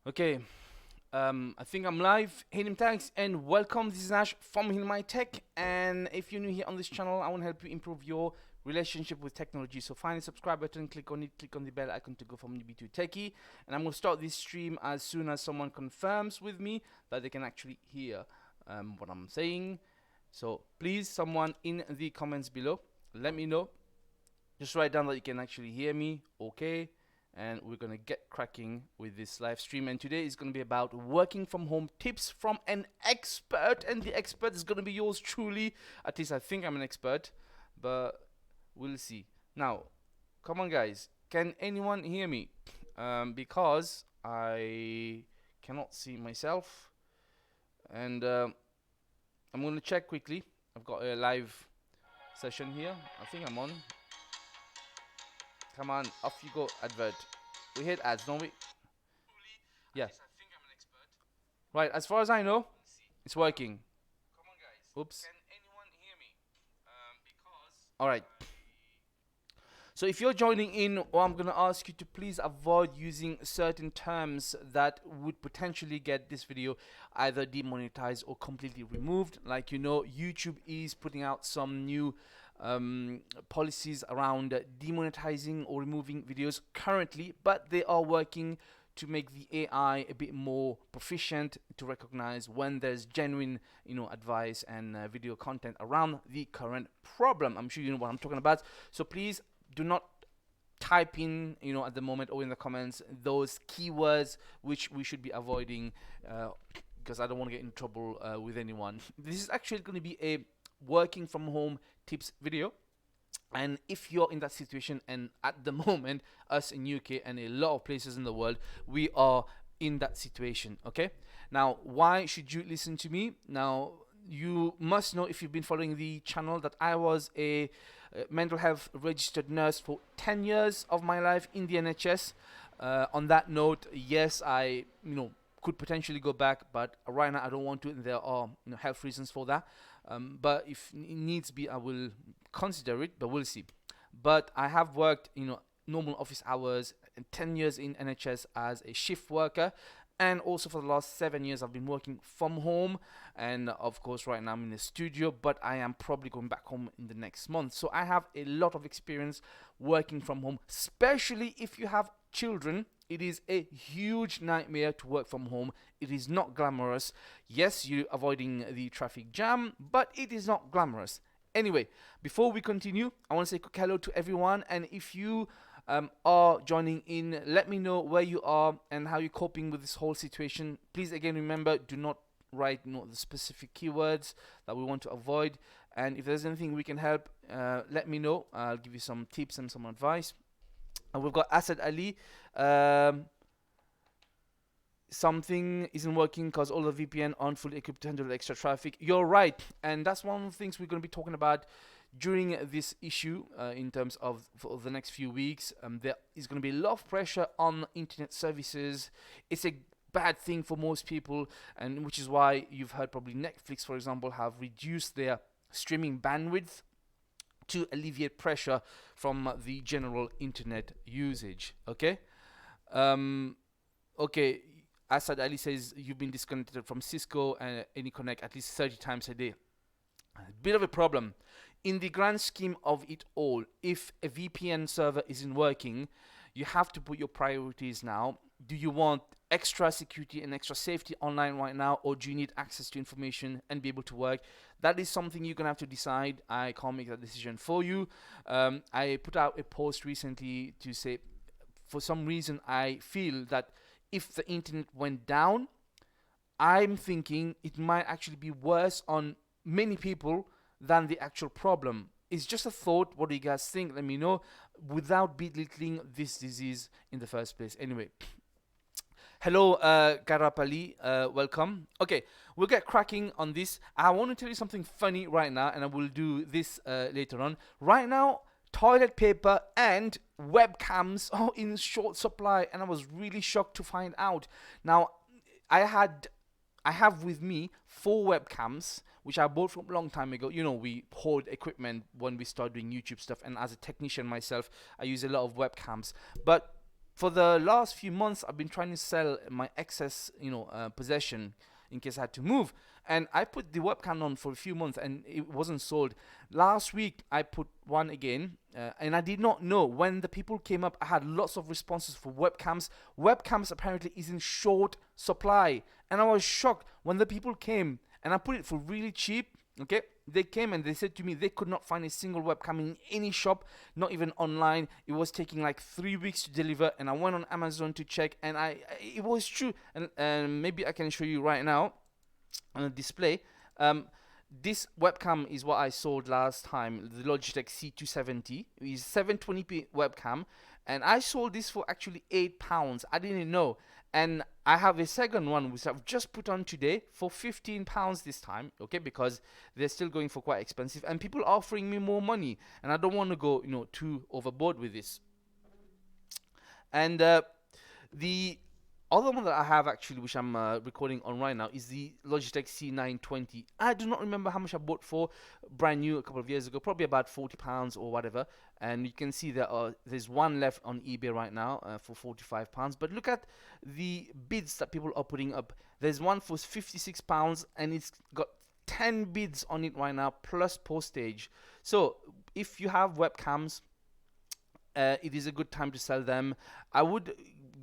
Okay, I think I'm live. HealMyTech and welcome. This is Ash from HealMyTech. And if you're new here on this channel, I want to help you improve your relationship with technology. So find the subscribe button, click on it, click on the bell icon to go from newbie to techie. And I'm going to start this stream as soon as someone confirms with me that they can actually hear what I'm saying. So please, someone in the comments below, let me know. Just write down that you can actually hear me. Okay, and we're gonna get cracking with this live stream. And today is gonna be about working from home tips from an expert, and the expert is gonna be yours truly. At least I think I'm an expert, but we'll see. Now, come on, guys, can anyone hear me? Because I cannot see myself, and I'm gonna check quickly. I've got a live session here. I think I'm on. Come on, off you go, advert. We hit ads, don't we? Yeah. Right, as far as I know, it's working. Oops. Alright. So if you're joining in, well, I'm going to ask you to please avoid using certain terms that would potentially get this video either demonetized or completely removed. Like, you know, YouTube is putting out some new policies around demonetizing or removing videos currently, but they are working to make the AI a bit more proficient to recognize when there's genuine, advice and video content around the current problem. I'm sure you know what I'm talking about. So please do not type in, at the moment or in the comments, those keywords which we should be avoiding, because I don't want to get in trouble with anyone. This is actually going to be a working from home tips video. And if you're in that situation, and at the moment, us in UK and a lot of places in the world, we are in that situation. Okay, now why should you listen to me? Now, you must know, if you've been following the channel, that I was a mental health registered nurse for 10 years of my life in the NHS. On that note, yes, I could potentially go back, but right now I don't want to, and there are health reasons for that. But if it needs be, I will consider it, but we'll see. But I have worked normal office hours, and 10 years in NHS as a shift worker, and also for the last 7 years I've been working from home. And of course right now I'm in the studio, but I am probably going back home in the next month. So I have a lot of experience working from home, especially if you have children. It is a huge nightmare to work from home. It is not glamorous. Yes, you're avoiding the traffic jam, but it is not glamorous. Anyway, before we continue, I want to say a quick hello to everyone. And if you are joining in, let me know where you are and how you're coping with this whole situation. Please, again, remember, do not write the specific keywords that we want to avoid. And if there's anything we can help, let me know. I'll give you some tips and some advice. And we've got Asad Ali. Something isn't working because all the VPN aren't fully equipped to handle the extra traffic. You're right, and that's one of the things we're going to be talking about during this issue, in terms of for the next few weeks. There is going to be a lot of pressure on internet services. It's a bad thing for most people, and which is why you've heard probably Netflix, for example, have reduced their streaming bandwidth to alleviate pressure from the general internet usage. Okay. Okay. Asad Ali says you've been disconnected from Cisco and AnyConnect at least 30 times a day. A bit of a problem. In the grand scheme of it all, if a VPN server isn't working, you have to put your priorities now. Do you want extra security and extra safety online right now, or do you need access to information and be able to work? That is something you're gonna have to decide. I can't make that decision for you. I put out a post recently to say, for some reason, I feel that if the internet went down, I'm thinking it might actually be worse on many people than the actual problem. It's just a thought. What do you guys think? Let me know, without belittling this disease in the first place. Anyway, hello, Garapali, welcome. Okay, we'll get cracking on this. I want to tell you something funny right now, and I will do this later on. Right now, toilet paper and webcams are in short supply, and I was really shocked to find out. Now, I have with me 4 webcams which I bought from a long time ago. We hoard equipment when we start doing YouTube stuff, and as a technician myself, I use a lot of webcams. But for the last few months, I've been trying to sell my excess, possession in case I had to move. And I put the webcam on for a few months and it wasn't sold. Last week, I put one again, and I did not know when the people came up. I had lots of responses for webcams. Webcams apparently is in short supply, and I was shocked when the people came and I put it for really cheap. Okay, they came and they said to me they could not find a single webcam in any shop, not even online. It was taking like 3 weeks to deliver, and I went on Amazon to check, and it was true. And maybe I can show you right now on the display. This webcam is what I sold last time, the Logitech C270. It's 720p webcam, and I sold this for actually £8. I didn't know. And I have a second one which I've just put on today for £15 this time, okay, because they're still going for quite expensive, and people are offering me more money, and I don't want to go, too overboard with this. And the other one that I have actually, which I'm recording on right now, is the Logitech C920. I do not remember how much I bought for, brand new a couple of years ago, probably about £40 or whatever. And you can see that there's one left on eBay right now for £45. But look at the bids that people are putting up. There's one for £56, and it's got 10 bids on it right now plus postage. So if you have webcams, it is a good time to sell them. I would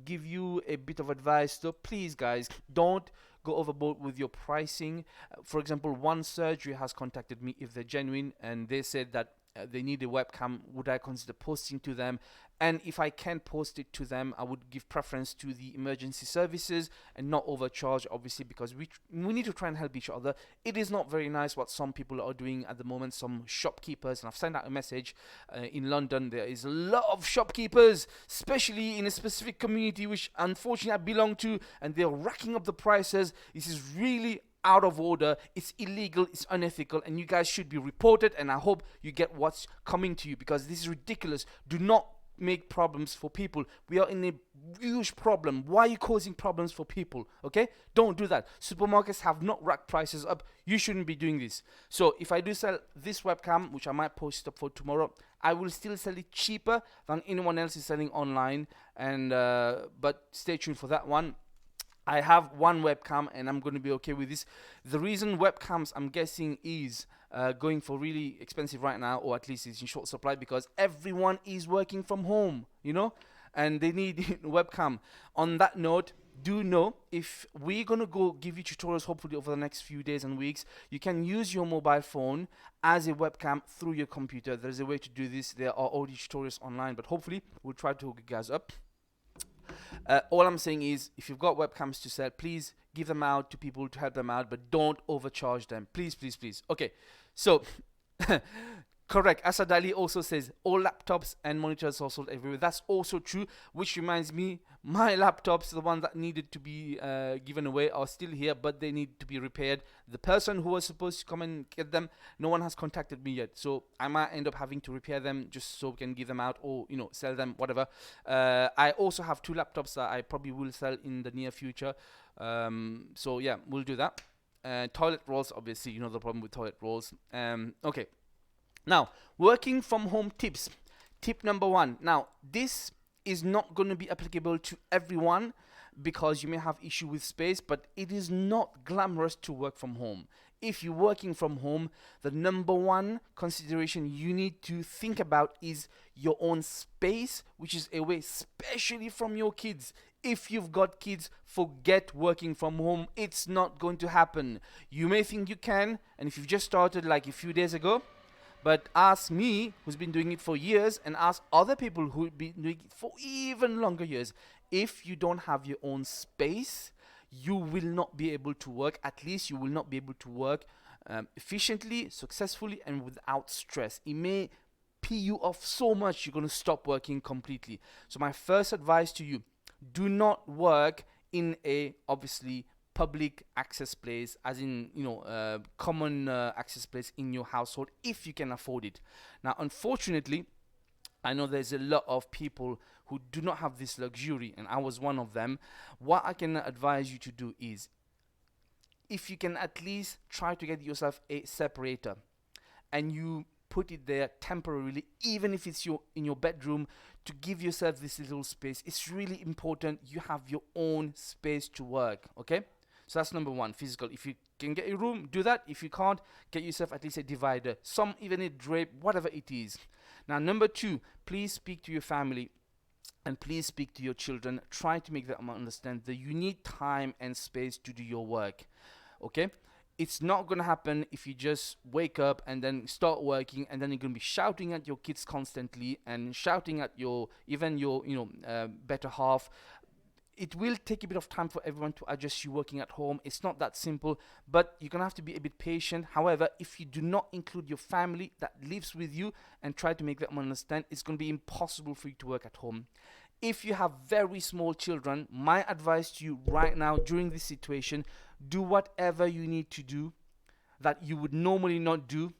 give you a bit of advice though. Please guys, don't go overboard with your pricing. For example, one surgery has contacted me, if they're genuine, and they said that they need a webcam. Would I consider posting to them? And if I can post it to them, I would give preference to the emergency services and not overcharge, obviously, because we need to try and help each other. It is not very nice what some people are doing at the moment, some shopkeepers, and I've sent out a message. In London, there is a lot of shopkeepers, especially in a specific community which unfortunately I belong to, and they're racking up the prices. This is really out of order, it's illegal, it's unethical, and you guys should be reported, and I hope you get what's coming to you, because this is ridiculous. Do not make problems for people. We are in a huge problem. Why are you causing problems for people? Okay, don't do that. Supermarkets have not racked prices up. You shouldn't be doing this. So if I do sell this webcam, which I might post up for tomorrow, I will still sell it cheaper than anyone else is selling online, and but stay tuned for that one. I have one webcam and I'm going to be okay with this. The reason webcams, I'm guessing, is going for really expensive right now, or at least it's in short supply, because everyone is working from home, and they need webcam. On that note, do know, if we're going to go give you tutorials hopefully over the next few days and weeks, you can use your mobile phone as a webcam through your computer. There's a way to do this. There are already tutorials online, but hopefully we'll try to hook you guys up. All I'm saying is, if you've got webcams to sell, please give them out to people to help them out, but don't overcharge them. Please, please, please. Okay, so correct. Asad Ali also says all laptops and monitors are sold everywhere. That's also true, which reminds me, my laptops, the ones that needed to be given away, are still here, but they need to be repaired. The person who was supposed to come and get them, no one has contacted me yet, so I might end up having to repair them just so we can give them out, or sell them, whatever. I also have 2 laptops that I probably will sell in the near future. So yeah, we'll do that. Toilet rolls, obviously, you know the problem with toilet rolls. Okay. Now, working from home tips. Tip number 1. Now, this is not going to be applicable to everyone, because you may have issue with space, but it is not glamorous to work from home. If you're working from home, the number 1 consideration you need to think about is your own space, which is away, especially from your kids. If you've got kids, forget working from home. It's not going to happen. You may think you can, and if you've just started like a few days ago, but ask me, who's been doing it for years, and ask other people who've been doing it for even longer years. If you don't have your own space, you will not be able to work. At least you will not be able to work efficiently, successfully, and without stress. It may pee you off so much, you're going to stop working completely. So my first advice to you, do not work in a, obviously, public access place, as in common access place in your household, if you can afford it. Now, unfortunately, I know there's a lot of people who do not have this luxury, and I was one of them. What I can advise you to do is, if you can at least try to get yourself a separator, and you put it there temporarily, even if it's in your bedroom, to give yourself this little space. It's really important you have your own space to work, okay? So that's number one, physical. If you can get a room, do that. If you can't, get yourself at least a divider. Some even a drape, whatever it is. Now, number two, please speak to your family and please speak to your children. Try to make them understand that you need time and space to do your work, okay? It's not going to happen if you just wake up and then start working, and then you're going to be shouting at your kids constantly and shouting at your better half. It will take a bit of time for everyone to adjust you working at home. It's not that simple, but you're going to have to be a bit patient. However, if you do not include your family that lives with you and try to make them understand, it's going to be impossible for you to work at home. If you have very small children, my advice to you right now during this situation, do whatever you need to do that you would normally not do,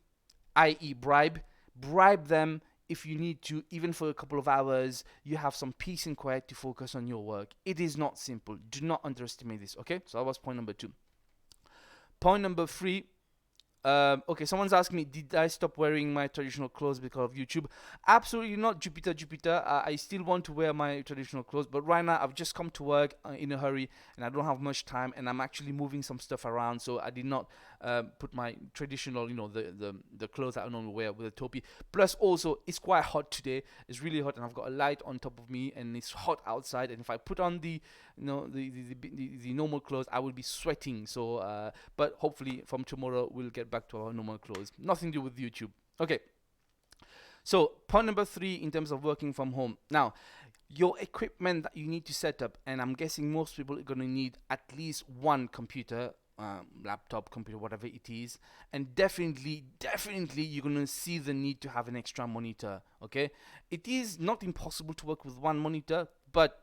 i.e. bribe them. If you need to, even for a couple of hours, you have some peace and quiet to focus on your work. It is not simple. Do not underestimate this, okay? So that was point number two. Point number three. Okay, someone's asking me, did I stop wearing my traditional clothes because of YouTube? Absolutely not, Jupiter. I still want to wear my traditional clothes, but right now I've just come to work in a hurry and I don't have much time, and I'm actually moving some stuff around, so I did not put my traditional, the clothes that I normally wear with a topi. Plus also, it's quite hot today. It's really hot, and I've got a light on top of me, and it's hot outside, and if I put on the normal clothes, I will be sweating. So but hopefully from tomorrow we'll get back to our normal clothes. Nothing to do with YouTube. Okay, so point number three in terms of working from home. Now, your equipment that you need to set up, and I'm guessing most people are going to need at least one computer, laptop, computer, whatever it is, and definitely you're going to see the need to have an extra monitor. Okay, it is not impossible to work with one monitor, but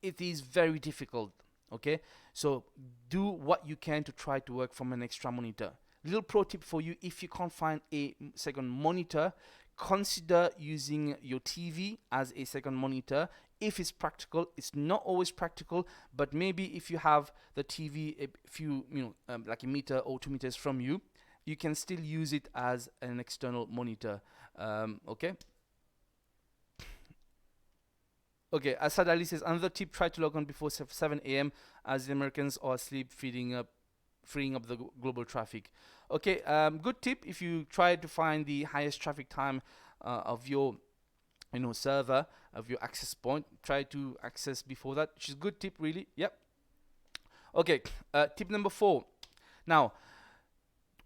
it is very difficult. Okay, so do what you can to try to work from an extra monitor. Little pro tip for you: if you can't find a second monitor, consider using your TV as a second monitor. If it's practical, it's not always practical, but maybe if you have the TV a few, like a meter or 2 meters from you, you can still use it as an external monitor. Okay. Okay, Asad Ali says, another tip, try to log on before 7 a.m. as the Americans are asleep, freeing up the global traffic. Okay, good tip. If you try to find the highest traffic time of your server, of your access point, try to access before that, which is a good tip, really. Yep. Okay, tip number 4. Now,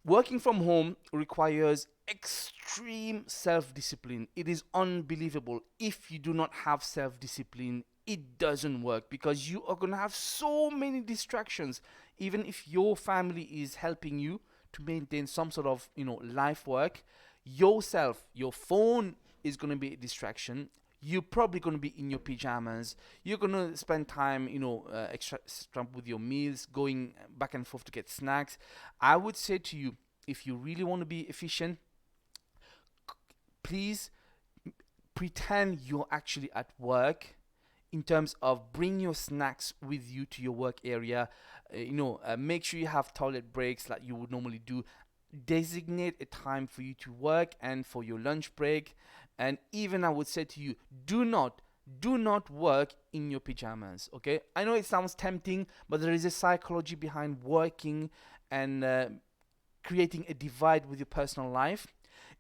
working from home requires extreme self-discipline. It is unbelievable. If you do not have self-discipline, it doesn't work, because you are going to have so many distractions. Even if your family is helping you to maintain some sort of life work, yourself, your phone is going to be a distraction. You're probably going to be in your pajamas. You're going to spend time extra with your meals, going back and forth to get snacks. I would say to you, if you really want to be efficient, please pretend you're actually at work, in terms of bring your snacks with you to your work area. Make sure you have toilet breaks like you would normally do. Designate a time for you to work and for your lunch break. And even I would say to you, do not work in your pajamas. Okay, I know it sounds tempting, but there is a psychology behind working and creating a divide with your personal life.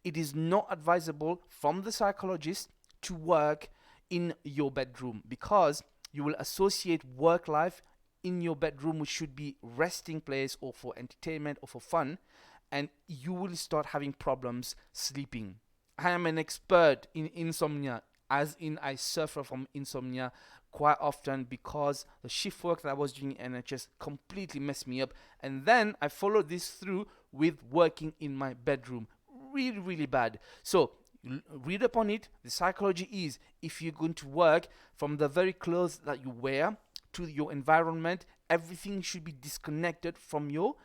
It is not advisable from the psychologist to work in your bedroom, because you will associate work life in your bedroom, which should be resting place or for entertainment or for fun, and you will start having problems sleeping. I am an expert in insomnia, as in I suffer from insomnia quite often because the shift work that I was doing in NHS completely messed me up, and then I followed this through with working in my bedroom. Really bad. So read up on it. The psychology is, if you're going to work, from the very clothes that you wear to your environment, everything should be disconnected from your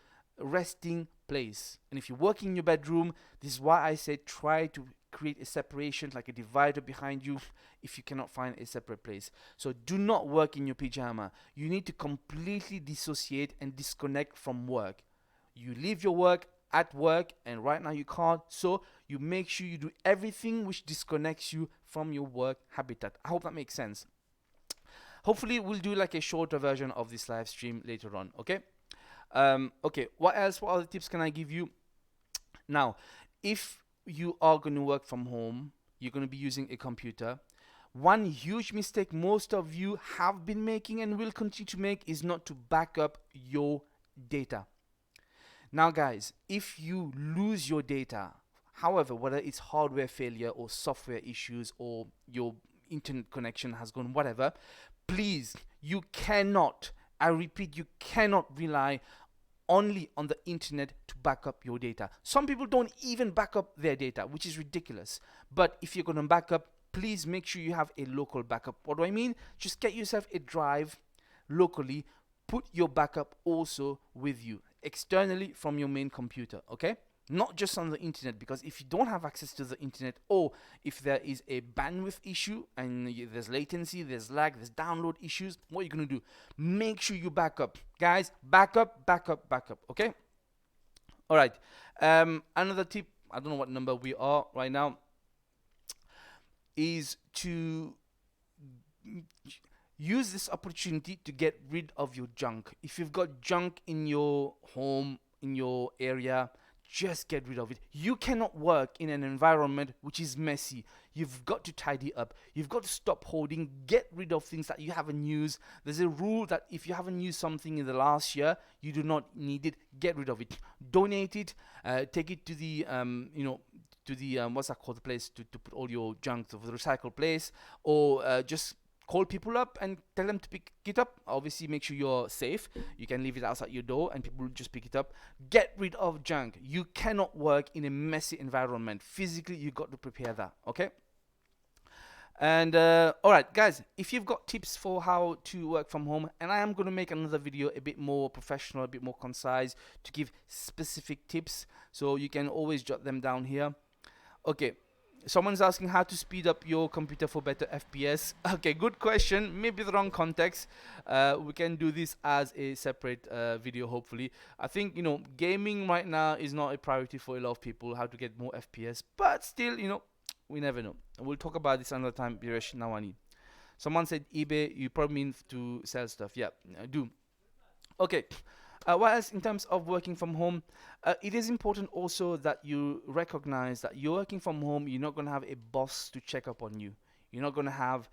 resting place. And if you work in your bedroom, this is why I say try to create a separation, like a divider behind you, if you cannot find a separate place. So do not work in your pajama. You need to completely dissociate and disconnect from work. You leave your work at work, and right now you can't. So you make sure you do everything which disconnects you from your work habitat. I hope that makes sense. Hopefully we'll do like a shorter version of this live stream later on. Okay. Okay, what else? What other tips can I give you? Now, if you are going to work from home, you're going to be using a computer. One huge mistake most of you have been making and will continue to make is not to back up your data. Now, guys, if you lose your data, however, whether it's hardware failure or software issues or your internet connection has gone, whatever, please, you cannot, I repeat, you cannot rely only on the internet to back up your data. Some people don't even back up their data, which is ridiculous. But if you're going to back up, please make sure you have a local backup. What do I mean? Just get yourself a drive locally. Put your backup also with you externally from your main computer, okay? Not just on the internet, because if you don't have access to the internet, or if there is a bandwidth issue and there's latency, there's lag, there's download issues, what are you going to do? Make sure you back up. Guys, back up, okay? All right. Another tip, I don't know what number we are right now, is to use this opportunity to get rid of your junk. If you've got junk in your home, in your area, just get rid of it. You cannot work in an environment which is messy. You've got to tidy up. You've got to stop hoarding. Get rid of things that you haven't used. There's a rule that if you haven't used something in the last year, you do not need it. Get rid of it. Donate it. Take it to the to the what's that called, the place to put all your junk, to the recycle place, or just call people up and tell them to pick it up. Obviously, make sure you're safe. You can leave it outside your door and people will just pick it up. Get rid of junk. You cannot work in a messy environment. Physically, you got to prepare that, okay? And all right, guys, if you've got tips for how to work from home, and I am going to make another video a bit more professional, a bit more concise, to give specific tips, so you can always jot them down here. Okay. Someone's asking how to speed up your computer for better FPS. Okay, good question. Maybe the wrong context. We can do this as a separate video, hopefully. I think, gaming right now is not a priority for a lot of people, how to get more FPS. But still, we never know. We'll talk about this another time, Biresh Nawani. Someone said eBay, you probably mean to sell stuff. Yeah, I do. Okay. What else in terms of working from home? It is important also that you recognize that you're working from home. You're not going to have a boss to check up on you. You're not going to have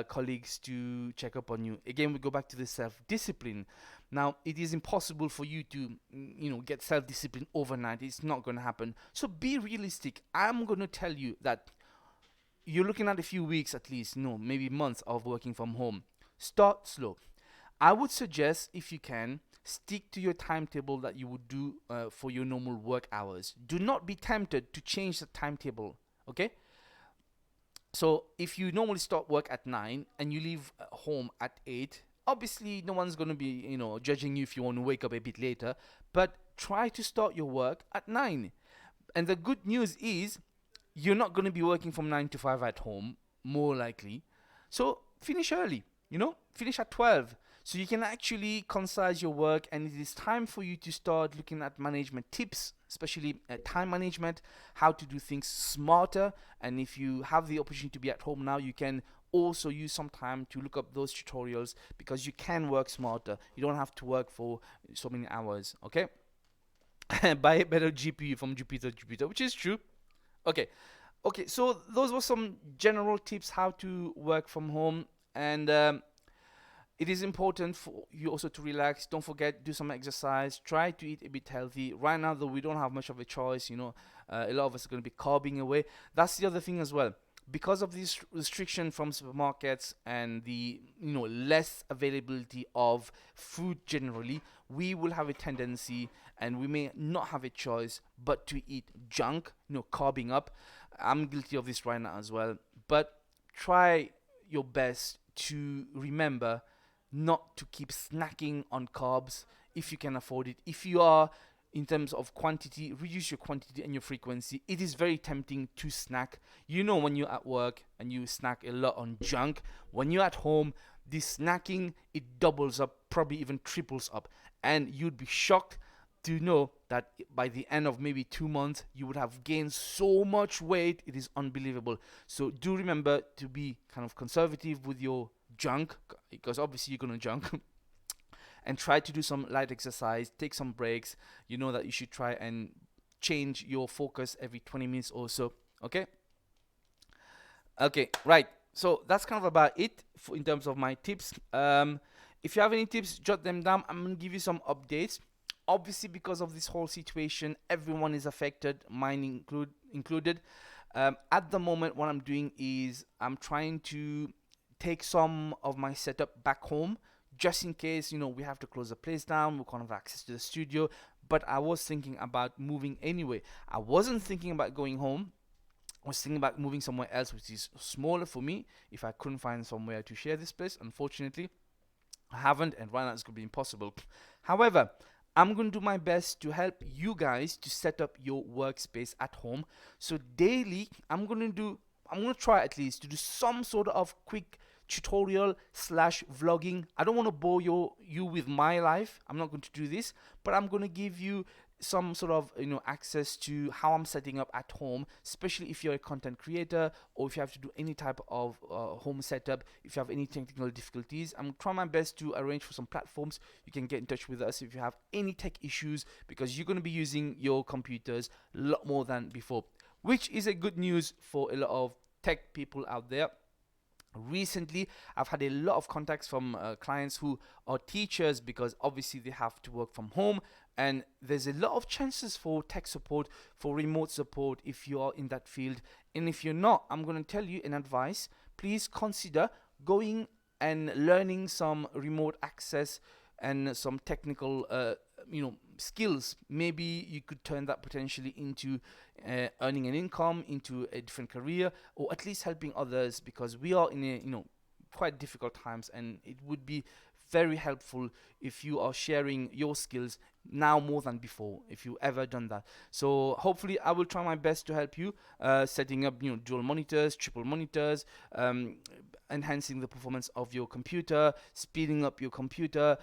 colleagues to check up on you. Again, we go back to the self-discipline. Now, it is impossible for you to, get self-discipline overnight. It's not going to happen. So be realistic. I'm going to tell you that you're looking at a few weeks at least, maybe months of working from home. Start slow. I would suggest, if you can, stick to your timetable that you would do for your normal work hours. Do not be tempted to change the timetable, okay? So if you normally start work at 9 and you leave home at 8, obviously no one's going to be, judging you if you want to wake up a bit later, but try to start your work at 9. And the good news is you're not going to be working from 9 to 5 at home, more likely. So finish early, finish at 12. So you can actually concise your work, and it is time for you to start looking at management tips, especially time management, how to do things smarter. And if you have the opportunity to be at home now, you can also use some time to look up those tutorials, because you can work smarter. You don't have to work for so many hours, okay? Buy a better GPU from Jupiter, which is true. Okay, so those were some general tips how to work from home. And it is important for you also to relax. Don't forget, do some exercise. Try to eat a bit healthy. Right now, though, we don't have much of a choice. A lot of us are going to be carving away. That's the other thing as well. Because of this restriction from supermarkets and the less availability of food generally, we will have a tendency, and we may not have a choice but to eat junk, carving up. I'm guilty of this right now as well. But try your best to remember not to keep snacking on carbs if you can afford it. If you are, in terms of quantity, reduce your quantity and your frequency. It is very tempting to snack. When you're at work and you snack a lot on junk, when you're at home, this snacking, it doubles up, probably even triples up. And you'd be shocked do know that by the end of maybe 2 months, you would have gained so much weight. It is unbelievable. So do remember to be kind of conservative with your junk, because obviously you're gonna junk. And try to do some light exercise, take some breaks. You know that you should try and change your focus every 20 minutes or so. Okay. Okay, right. So that's kind of about it in terms of my tips. If you have any tips, jot them down. I'm gonna give you some updates. Obviously, because of this whole situation, everyone is affected, mine included. At the moment, what I'm doing is I'm trying to take some of my setup back home, just in case, we have to close the place down, we can't have access to the studio. But I was thinking about moving anyway. I wasn't thinking about going home. I was thinking about moving somewhere else, which is smaller for me, if I couldn't find somewhere to share this place. Unfortunately, I haven't, and right now it's going to be impossible. However, I'm going to do my best to help you guys to set up your workspace at home. So daily, I'm going to try at least to do some sort of quick tutorial slash vlogging. I don't want to bore you with my life. I'm not going to do this, but I'm going to give you some sort of access to how I'm setting up at home, especially if you're a content creator or if you have to do any type of home setup. If you have any technical difficulties, I'm trying my best to arrange for some platforms. You can get in touch with us if you have any tech issues, because you're going to be using your computers a lot more than before, which is a good news for a lot of tech people out there. Recently, I've had a lot of contacts from clients who are teachers, because obviously they have to work from home, and there's a lot of chances for tech support, for remote support if you are in that field. And if you're not, I'm going to tell you an advice. Please consider going and learning some remote access and some technical skills. Maybe you could turn that potentially into earning an income, into a different career, or at least helping others, because we are in a quite difficult times, and it would be very helpful if you are sharing your skills now more than before, if you ever done that. So hopefully I will try my best to help you setting up dual monitors, triple monitors, enhancing the performance of your computer, speeding up your computer,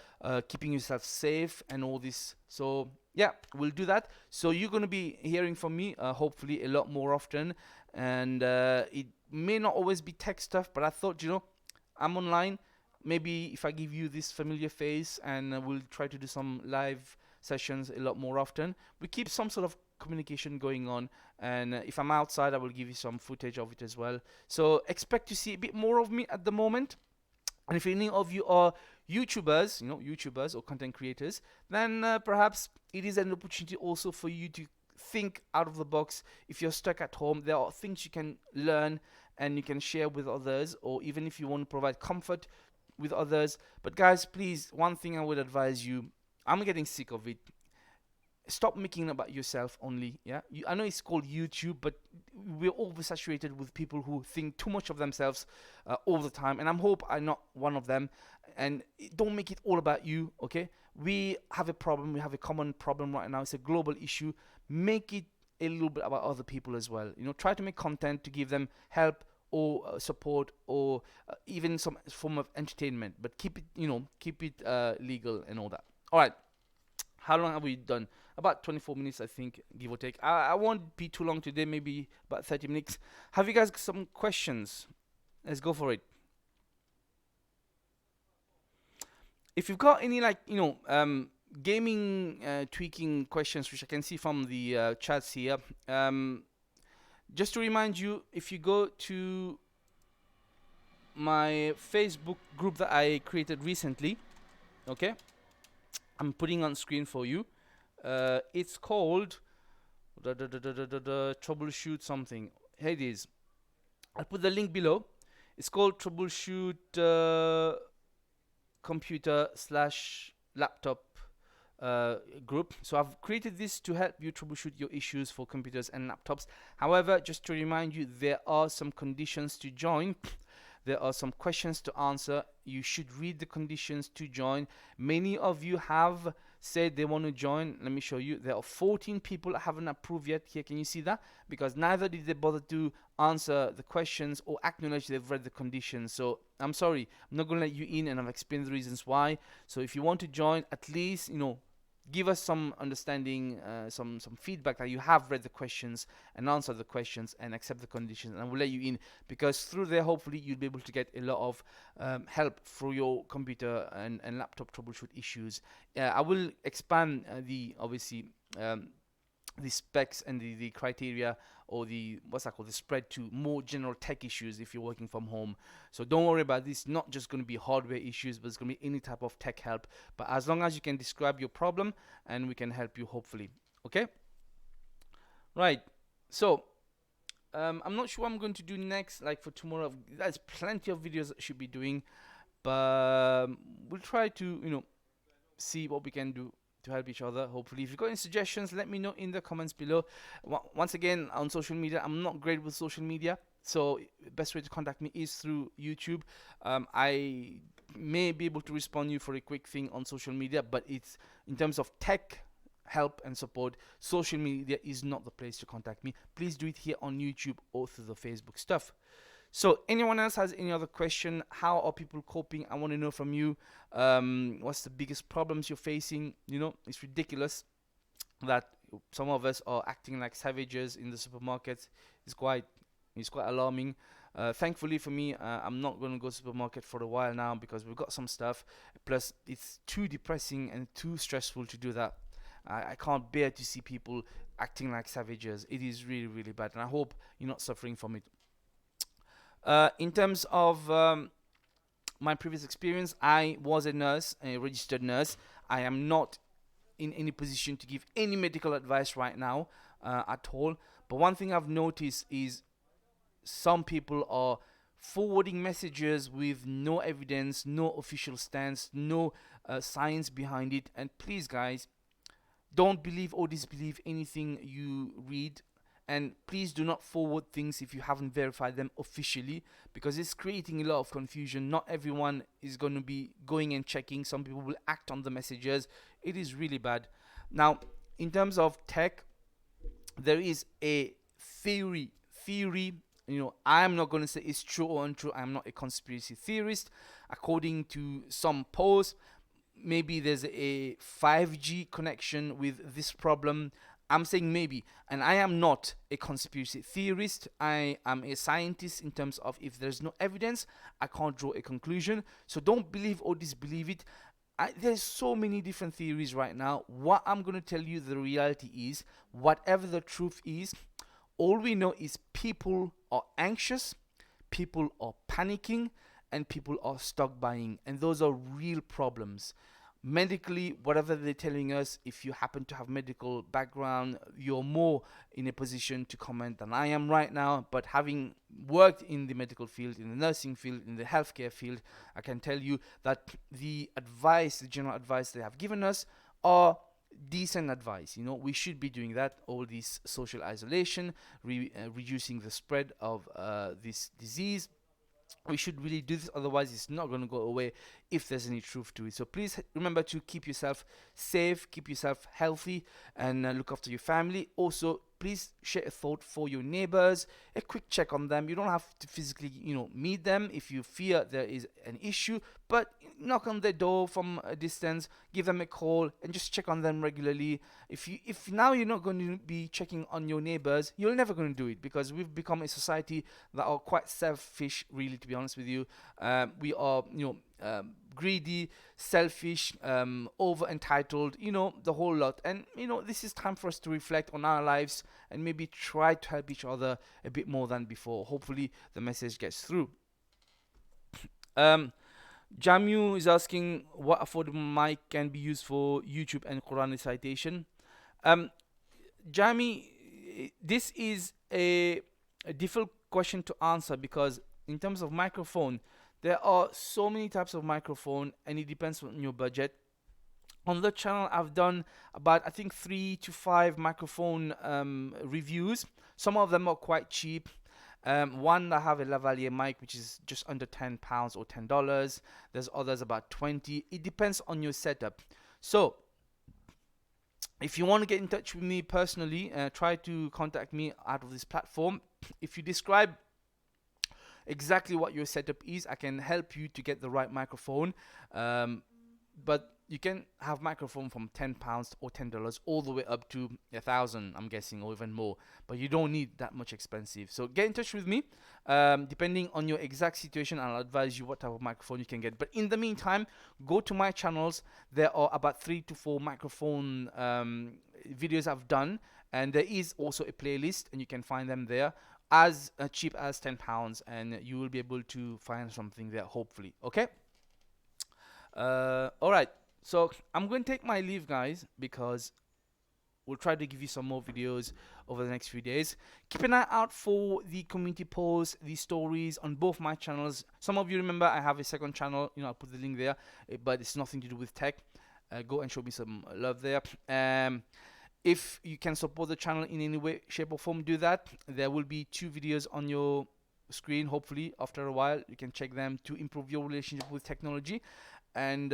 keeping yourself safe, and all this. So yeah, we'll do that. So you're going to be hearing from me hopefully a lot more often, and it may not always be tech stuff, but I thought, I'm online. Maybe if I give you this familiar face, and we'll try to do some live sessions a lot more often. We keep some sort of communication going on, and if I'm outside, I will give you some footage of it as well. So expect to see a bit more of me at the moment. And if any of you are YouTubers or content creators, then perhaps it is an opportunity also for you to think out of the box. If you're stuck at home, there are things you can learn and you can share with others, or even if you want to provide comfort with others. But guys, please, one thing I would advise you, I'm getting sick of it. Stop making it about yourself only. I know it's called YouTube, but we're oversaturated with people who think too much of themselves all the time, and I hope I'm not one of them. And don't make it all about you. Okay, we have a problem, we have a common problem right now. It's a global issue. Make it a little bit about other people as well. Try to make content to give them help or support, or even some form of entertainment, but keep it legal and all that. All right, how long have we done? About 24 minutes, I think, give or take. I won't be too long today, maybe about 30 minutes. Have you guys got some questions? Let's go for it. If you've got any gaming tweaking questions, which I can see from the chats here, just to remind you, if you go to my Facebook group that I created recently, okay, I'm putting on screen for you. It's called troubleshoot something. Here it is. I'll put the link below. It's called troubleshoot computer / laptop group. So I've created this to help you troubleshoot your issues for computers and laptops. However, just to remind you, there are some conditions to join. There are some questions to answer. You should read the conditions to join. Many of you have said they want to join. Let me show you. There are 14 people I haven't approved yet. Here, can you see that? Because neither did they bother to answer the questions or acknowledge they've read the conditions. So I'm sorry, I'm not going to let you in, and I've explained the reasons why. So if you want to join, at least give us some understanding, some feedback that you have read the questions and answered the questions and accept the conditions, and we'll let you in, because through there hopefully you'll be able to get a lot of help for your computer and laptop troubleshoot issues. I will expand the obviously the specs and the criteria, or the what's that called, the spread, to more general tech issues if you're working from home. So don't worry about this, not just going to be hardware issues, but it's going to be any type of tech help, but as long as you can describe your problem and we can help you hopefully. Okay, right. So I'm not sure what I'm going to do next, like for tomorrow. There's plenty of videos that I should be doing, but we'll try to see what we can do to help each other. Hopefully, if you've got any suggestions, let me know in the comments below. Once again, on social media, I'm not great with social media, so the best way to contact me is through YouTube. I may be able to respond you for a quick thing on social media, but it's in terms of tech help and support, social media is not the place to contact me. Please do it here on YouTube or through the Facebook stuff. So anyone else has any other question? How are people coping? I want to know from you. What's the biggest problems you're facing? It's ridiculous that some of us are acting like savages in the supermarkets. It's quite alarming. Thankfully for me, I'm not going to go to the supermarket for a while now, because we've got some stuff. Plus, it's too depressing and too stressful to do that. I can't bear to see people acting like savages. It is really, really bad, and I hope you're not suffering from it. In terms of my previous experience, I was a nurse, a registered nurse. I am not in any position to give any medical advice right now at all. But one thing I've noticed is some people are forwarding messages with no evidence, no official stance, no science behind it. And please, guys, don't believe or disbelieve anything you read. And please do not forward things if you haven't verified them officially, because it's creating a lot of confusion. Not everyone is going to be going and checking. Some people will act on the messages. It is really bad. Now, in terms of tech, there is a theory. I'm not going to say it's true or untrue. I'm not a conspiracy theorist. According to some posts, maybe there's a 5G connection with this problem. I'm saying maybe, and I am not a conspiracy theorist. I am a scientist in terms of, if there's no evidence, I can't draw a conclusion. So don't believe or disbelieve it. There's so many different theories right now. What I'm going to tell you, the reality is, whatever the truth is, all we know is people are anxious, people are panicking, and people are stock buying, and those are real problems. Medically, whatever they're telling us, if you happen to have medical background, you're more in a position to comment than I am right now. But having worked in the medical field, in the nursing field, in the healthcare field, I can tell you that the general advice they have given us are decent advice. We should be doing that. All this social isolation, reducing the spread of this disease. We should really do this, otherwise it's not going to go away if there's any truth to it. So please remember to keep yourself safe, keep yourself healthy, and look after your family. Also, please share a thought for your neighbors, a quick check on them. You don't have to physically meet them if you fear there is an issue, but knock on their door from a distance, give them a call, and just check on them regularly. If now you're not going to be checking on your neighbors, you're never going to do it, because we've become a society that are quite selfish, really, to be honest with you. We are greedy, selfish, over entitled, the whole lot. And this is time for us to reflect on our lives and maybe try to help each other a bit more than before. Hopefully the message gets through. Jamu is asking what affordable mic can be used for YouTube and Quran recitation. Jami, this is a difficult question to answer, because in terms of microphone, there are so many types of microphone, and it depends on your budget. On the channel, I've done about, I think, 3 to 5 microphone reviews. Some of them are quite cheap. One, I have a lavalier mic, which is just under £10 or $10. There's others about 20. It depends on your setup. So if you want to get in touch with me personally, try to contact me out of this platform. If you describe exactly what your setup is, I can help you to get the right microphone. but you can have microphone from £10 or $10 all the way up to 1,000, I'm guessing, or even more. But you don't need that much expensive. So get in touch with me. Depending on your exact situation, I'll advise you what type of microphone you can get. But in the meantime, go to my channels. There are about 3 to 4 microphone videos I've done, and there is also a playlist, and you can find them there as cheap as £10, and you will be able to find something there, hopefully. Okay. All right. So I'm going to take my leave, guys, because we'll try to give you some more videos over the next few days. Keep an eye out for the community posts, the stories on both my channels. Some of you remember I have a second channel. I'll put the link there, but it's nothing to do with tech. Go and show me some love there. If you can support the channel in any way, shape or form, do that. There will be 2 videos on your screen, hopefully. After a while, you can check them to improve your relationship with technology. And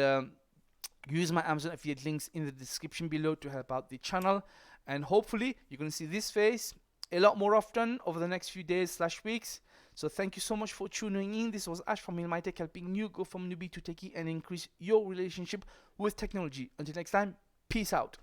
use my Amazon affiliate links in the description below to help out the channel. And hopefully you're going to see this face a lot more often over the next few days / weeks. So thank you so much for tuning in. This was Ash from HealMyTech, helping you go from newbie to techie and increase your relationship with technology. Until next time, peace out.